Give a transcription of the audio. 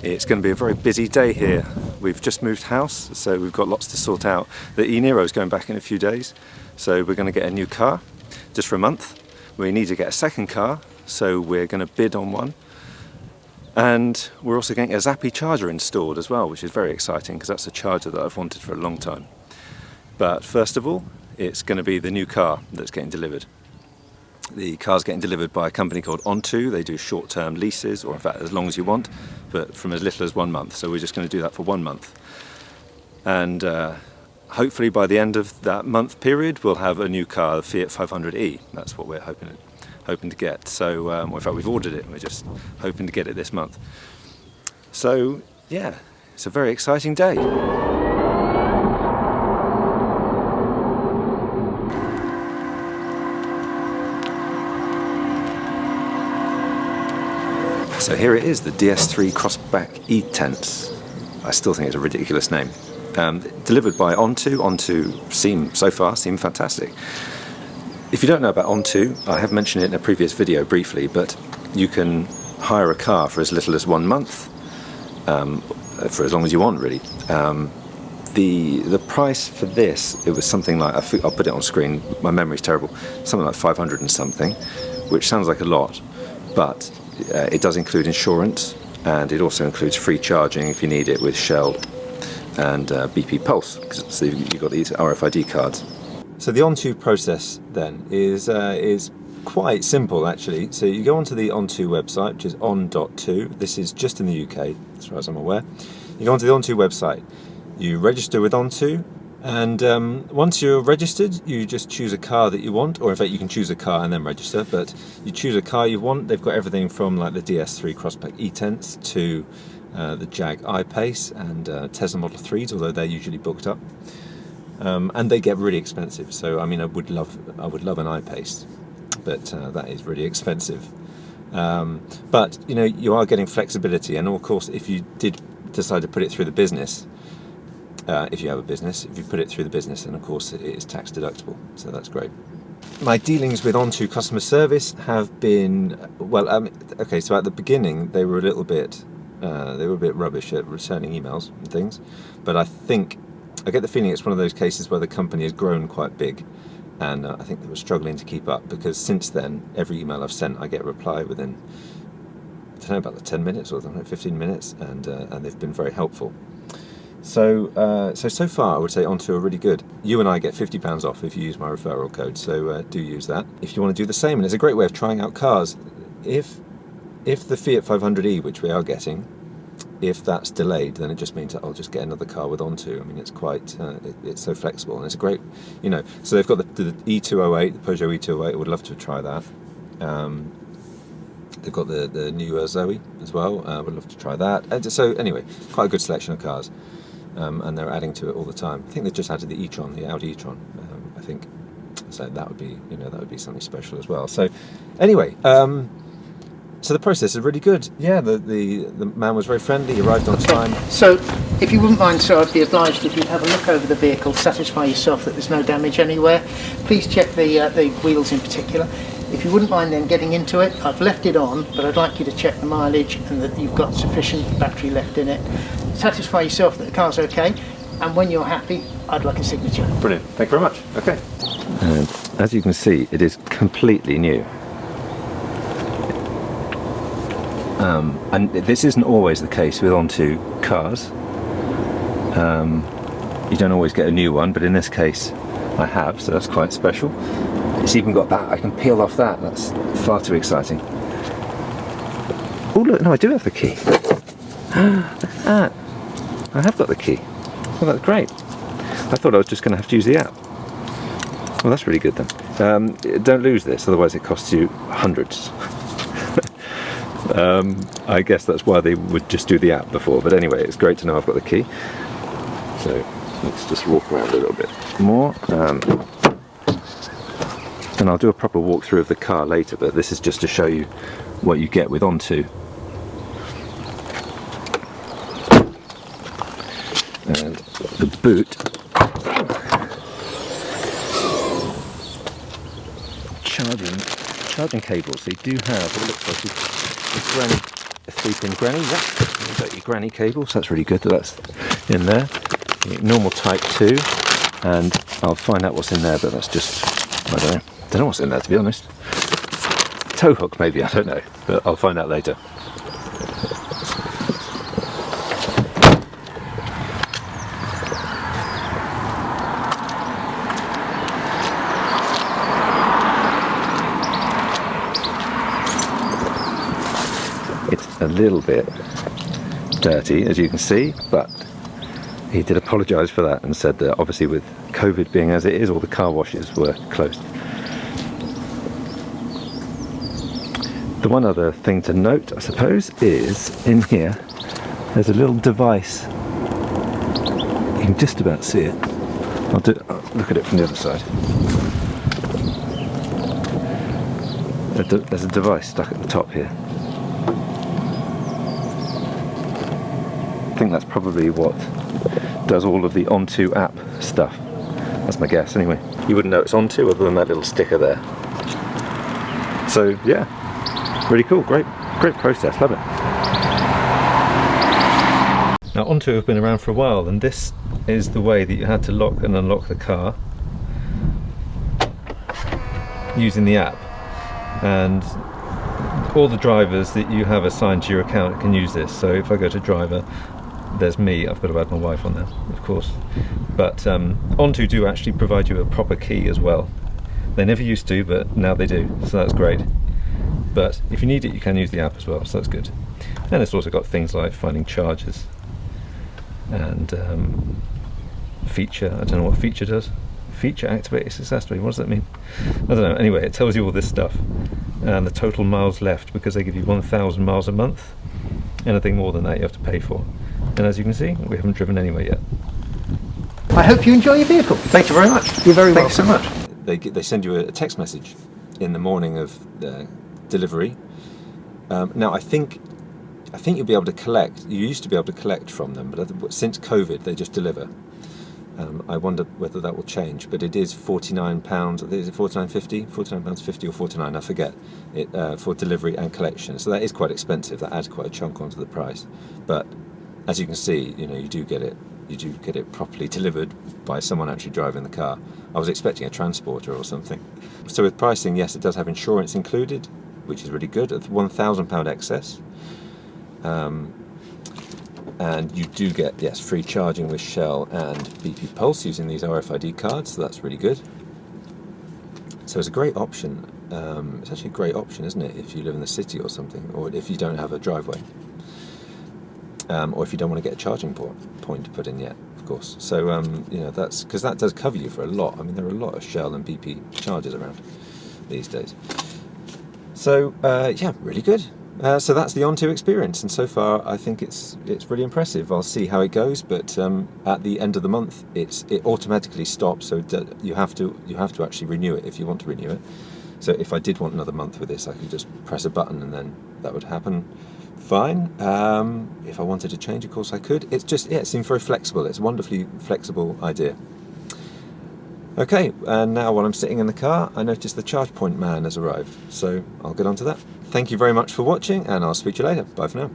It's going to be a very busy day here. We've just moved house, so we've got lots to sort out. The e-Niro is going back in a few days, so we're going to get a new car just for a month. We need to get a second car, so we're going to bid on one. And we're also getting a Zappi charger installed as well, which is very exciting because that's a charger that I've wanted for a long time. But first of all, it's going to be the new car that's getting delivered. The car's getting delivered by a company called Onto. They do short-term leases, or in fact as long as you want, but from as little as 1 month. So we're just going to do that for 1 month. And hopefully by the end of that month period, we'll have a new car, the Fiat 500e. That's what we're hoping to get. So in fact, we've ordered it. We're just hoping to get it this month. So yeah, it's a very exciting day. So here it is, the DS3 Crossback E-Tense. I still think it's a ridiculous name. Delivered by Onto. Onto seem fantastic. If you don't know about Onto, I have mentioned it in a previous video briefly, but you can hire a car for as little as 1 month, for as long as you want really. The price for this, it was something like, I'll put it on screen, my memory's terrible, something like 500 and something, which sounds like a lot, but it does include insurance, and it also includes free charging if you need it with Shell and BP Pulse, so you've got these RFID cards. So the Onto process then is quite simple actually. So you go onto the Onto website, which is on.to. This is just in the UK, as far as I'm aware. You go onto the Onto website, you register with Onto, and once you're registered, you just choose a car that you want, or in fact you can choose a car and then register, but you choose a car you want. They've got everything from like the DS3 Crossback E-Tense to the Jag I-Pace and Tesla Model 3s, although they're usually booked up. And they get really expensive, so I mean I would love an I-Pace, but that is really expensive. But you know, you are getting flexibility, and of course if you did decide to put it through the business, if you have a business, if you put it through the business, then of course it is tax deductible, so that's great. My dealings with Onto customer service have been, well, okay, so at the beginning they were a bit rubbish at returning emails and things, but I get the feeling it's one of those cases where the company has grown quite big, and I think they were struggling to keep up, because since then every email I've sent I get a reply within, I don't know, about the 10 minutes or 15 minutes, and they've been very helpful. So far I would say Onto are really good. You and I get £50 off if you use my referral code, so do use that if you want to do the same. And it's a great way of trying out cars. If the Fiat 500e, which we are getting, if that's delayed, then it just means that I'll just get another car with Onto. I mean, it's quite, it's so flexible, and it's a great, you know. So they've got the E208, the Peugeot E208. I would love to try that. They've got the new Zoe as well. I would love to try that. And so anyway, quite a good selection of cars. And they're adding to it all the time. I think they've just added the e-tron, the Audi e-tron, I think. So that would be something special as well. So anyway, so the process is really good. Yeah, the man was very friendly, he arrived on time. So if you wouldn't mind, sir, I'd be obliged if you'd have a look over the vehicle, satisfy yourself that there's no damage anywhere. Please check the wheels in particular. If you wouldn't mind then getting into it, I've left it on, but I'd like you to check the mileage and that you've got sufficient battery left in it. Satisfy yourself that the car's okay, and when you're happy, I'd like a signature. Brilliant, thank you very much. Okay. And as you can see, it is completely new. And this isn't always the case with Onto cars. You don't always get a new one, but in this case I have, so that's quite special. It's even got that, I can peel off that, that's far too exciting. Oh look, no, I do have the key. Look at that. I have got the key. Well, that's great. I thought I was just going to have to use the app. Well, that's really good then. Don't lose this, otherwise it costs you hundreds. I guess that's why they would just do the app before, but anyway, it's great to know I've got the key. So let's just walk around a little bit more. And I'll do a proper walkthrough of the car later, but this is just to show you what you get with Onto. And the boot, charging cable. So you do have, it looks like a 3-pin granny. Yep, your granny cable, so that's really good that that's in there. Normal type 2, and I'll find out what's in there, but that's just, I don't know what's in there, to be honest. Tow hook maybe, I don't know, but I'll find out later. It's a little bit dirty, as you can see, but he did apologise for that and said that obviously with COVID being as it is, all the car washes were closed. The one other thing to note, I suppose, is in here there's a little device. You can just about see it. I'll look at it from the other side. There's a device stuck at the top here. I think that's probably what does all of the Onto app stuff. That's my guess anyway. You wouldn't know it's Onto other than that little sticker there. So yeah, really cool, great process, love it. Now Onto have been around for a while, and this is the way that you had to lock and unlock the car using the app, and all the drivers that you have assigned to your account can use this. So if I go to driver, there's me, I've got to add my wife on there, of course. But Onto do actually provide you a proper key as well. They never used to, but now they do, so that's great. But if you need it, you can use the app as well, so that's good. And it's also got things like finding chargers and feature, I don't know what feature does. Feature activated successfully, what does that mean? I don't know. Anyway, it tells you all this stuff and the total miles left, because they give you 1,000 miles a month. Anything more than that you have to pay for. And as you can see, we haven't driven anywhere yet. I hope you enjoy your vehicle. Thank you very much. You're very welcome. Thanks so much. They send you a text message in the morning of the delivery. Now I think you'll be able to collect. You used to be able to collect from them, but since COVID they just deliver. I wonder whether that will change, but it is £49. Is it £49.50? £49.50 or £49? I forget. For delivery and collection. So that is quite expensive. That adds quite a chunk onto the price. But as you can see, you know, you do get it properly delivered by someone actually driving the car. I was expecting a transporter or something. So with pricing, yes, it does have insurance included, which is really good, at £1,000 excess. And you do get, yes, free charging with Shell and BP Pulse using these RFID cards, so that's really good. So it's a great option. It's actually a great option, isn't it, if you live in the city or something, or if you don't have a driveway, or if you don't want to get a charging point to put in yet, of course. So you know, that's because that does cover you for a lot. I mean, there are a lot of Shell and BP chargers around these days. So yeah, really good. So that's the Onto experience, and so far I think it's really impressive. I'll see how it goes, but at the end of the month it automatically stops, so you have to actually renew it if you want to renew it. So if I did want another month with this, I could just press a button and then that would happen fine. If I wanted to change, of course I could. It's just, yeah, it seems very flexible. It's a wonderfully flexible idea. Okay, and now while I'm sitting in the car, I noticed the charge point man has arrived, so I'll get on to that. Thank you very much for watching, and I'll speak to you later. Bye for now.